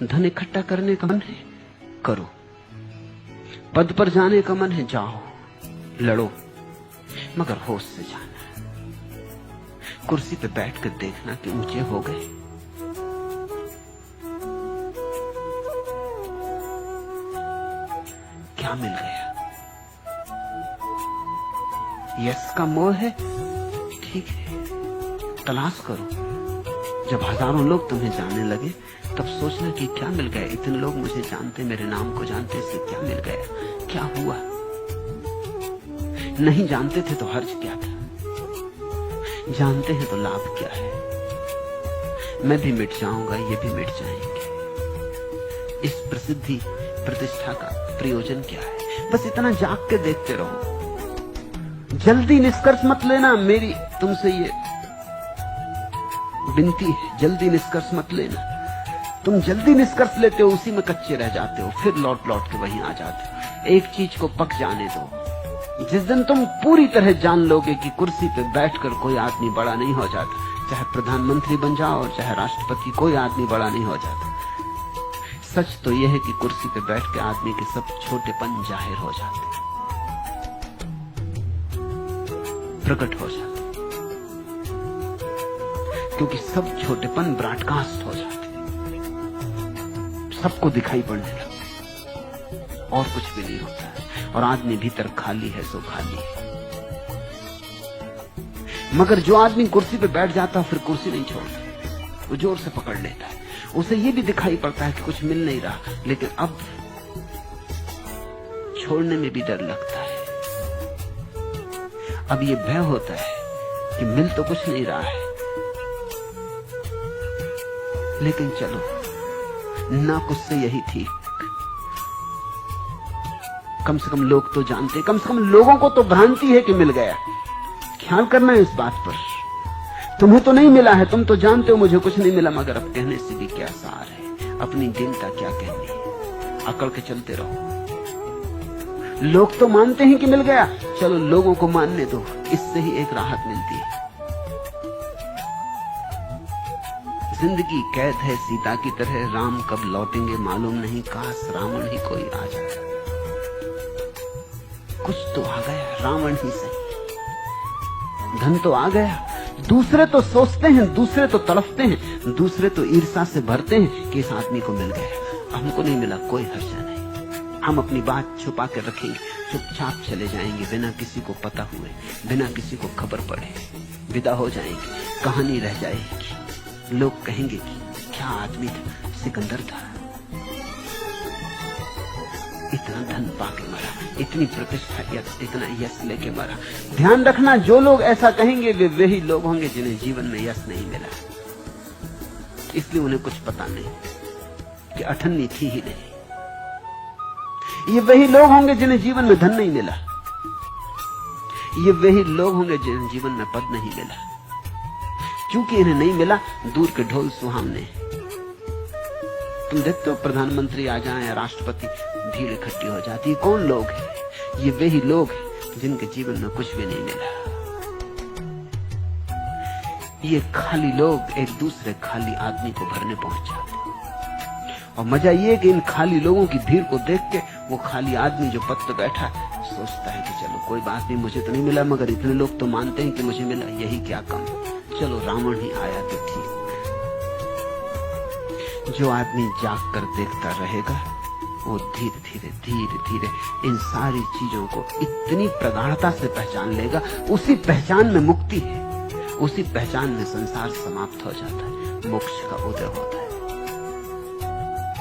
धन इकट्ठा करने का मन है, करो। पद पर जाने का मन है, जाओ, लड़ो, मगर होश से जाना। कुर्सी पे बैठकर देखना कि ऊंचे हो गए। क्या मिल गया? यश का मोह है, ठीक है, तलाश करो। जब हजारों लोग तुम्हें जानने लगे तब सोचना कि क्या मिल गया। इतने लोग मुझे जानते, मेरे नाम को जानते, इससे क्या मिल गया, क्या हुआ? नहीं जानते थे तो हर्ज क्या था, जानते हैं तो लाभ क्या है? मैं भी मिट जाऊंगा, ये भी मिट जाएंगे। इस प्रसिद्धि प्रतिष्ठा का प्रयोजन क्या है? बस इतना जाग के देखते रहो। जल्दी निष्कर्ष मत लेना, मेरी तुमसे ये विनती है, जल्दी निष्कर्ष मत लेना। तुम जल्दी निष्कर्ष लेते हो, उसी में कच्चे रह जाते हो, फिर लौट लौट के वहीं आ जाते हो। एक चीज को पक जाने दो। जिस दिन तुम पूरी तरह जान लोगे कि कुर्सी पे बैठकर कोई आदमी बड़ा नहीं हो जाता, चाहे प्रधानमंत्री बन जाओ और चाहे राष्ट्रपति, कोई आदमी बड़ा नहीं हो जाता। सच तो यह है कि कुर्सी पे बैठ के आदमी के सब छोटेपन जाहिर हो जाते, प्रकट हो जाते, क्योंकि सब छोटेपन ब्रॉडकास्ट हो जाते, सबको दिखाई पड़ने लगता, और कुछ भी नहीं होता है। और आदमी भीतर खाली है सो खाली है। मगर जो आदमी कुर्सी पे बैठ जाता फिर कुर्सी नहीं छोड़ता, वो जोर से पकड़ लेता है। उसे ये भी दिखाई पड़ता है कि कुछ मिल नहीं रहा, लेकिन अब छोड़ने में भी डर लगता है। अब ये भय होता है कि मिल तो कुछ नहीं रहा है, लेकिन चलो ना, कुछ से यही ठीक। कम से कम लोग तो जानते, कम से कम लोगों को तो भ्रांति है कि मिल गया। ख्याल करना है इस बात पर। तुम्हें तो नहीं मिला है, तुम तो जानते हो मुझे कुछ नहीं मिला, मगर अब कहने से भी क्या सार है, अपनी दीनता क्या कहनी है। अकड़ के चलते रहो। लोग तो मानते हैं कि मिल गया, चलो लोगों को मानने दो, इससे ही एक राहत मिलती है। जिंदगी कैद है सीता की तरह, राम कब लौटेंगे मालूम नहीं, काश रावण ही कोई आ जाए। कुछ तो आ गया, रावण ही सही, धन तो आ गया। दूसरे तो सोचते हैं, दूसरे तो तड़पते हैं, दूसरे तो ईर्ष्या से भरते हैं कि इस आदमी को मिल गया, हमको नहीं मिला, कोई हर्ष नहीं। हम अपनी बात छुपा कर रखेंगे, चुपचाप चले जाएंगे, बिना किसी को पता हुए, बिना किसी को खबर पड़े विदा हो जाएंगे। कहानी रह जाएगी, लोग कहेंगे कि क्या आदमी था, सिकंदर था, इतना धन पाके मरा, इतनी प्रतिष्ठा, इतना यश लेके मरा। ध्यान रखना, जो लोग ऐसा कहेंगे वे वही लोग होंगे जिन्हें जीवन में यश नहीं मिला, इसलिए उन्हें कुछ पता नहीं कि अठन्नी थी ही नहीं। ये वही लोग होंगे जिन्हें जीवन में धन नहीं मिला, ये वही लोग होंगे जिन्हें जीवन में पद नहीं मिला। क्योंकि इन्हें नहीं मिला, दूर के ढोल सुहावने। तुम देखते हो प्रधानमंत्री आ जाए या राष्ट्रपति, भीड़ इकट्ठी हो जाती है। कौन लोग हैं? ये वही लोग हैं जिनके जीवन में कुछ भी नहीं मिला। ये खाली लोग एक दूसरे खाली आदमी को भरने पहुंच जाते हैं। और मजा ये कि इन खाली लोगों की भीड़ को देख के वो खाली आदमी जो पद पे बैठा है सोचता है कि चलो कोई बात नहीं, मुझे तो नहीं मिला, मगर इतने लोग तो मानते हैं कि मुझे मिला, यही क्या कम, चलो रावण ही आया तो ठीक। जो आदमी जाग कर देखता रहेगा वो धीरे धीरे धीरे धीरे इन सारी चीजों को इतनी प्रगाढ़ता से पहचान लेगा। उसी पहचान में मुक्ति है, उसी पहचान में संसार समाप्त हो जाता है, मोक्ष का उदय होता है।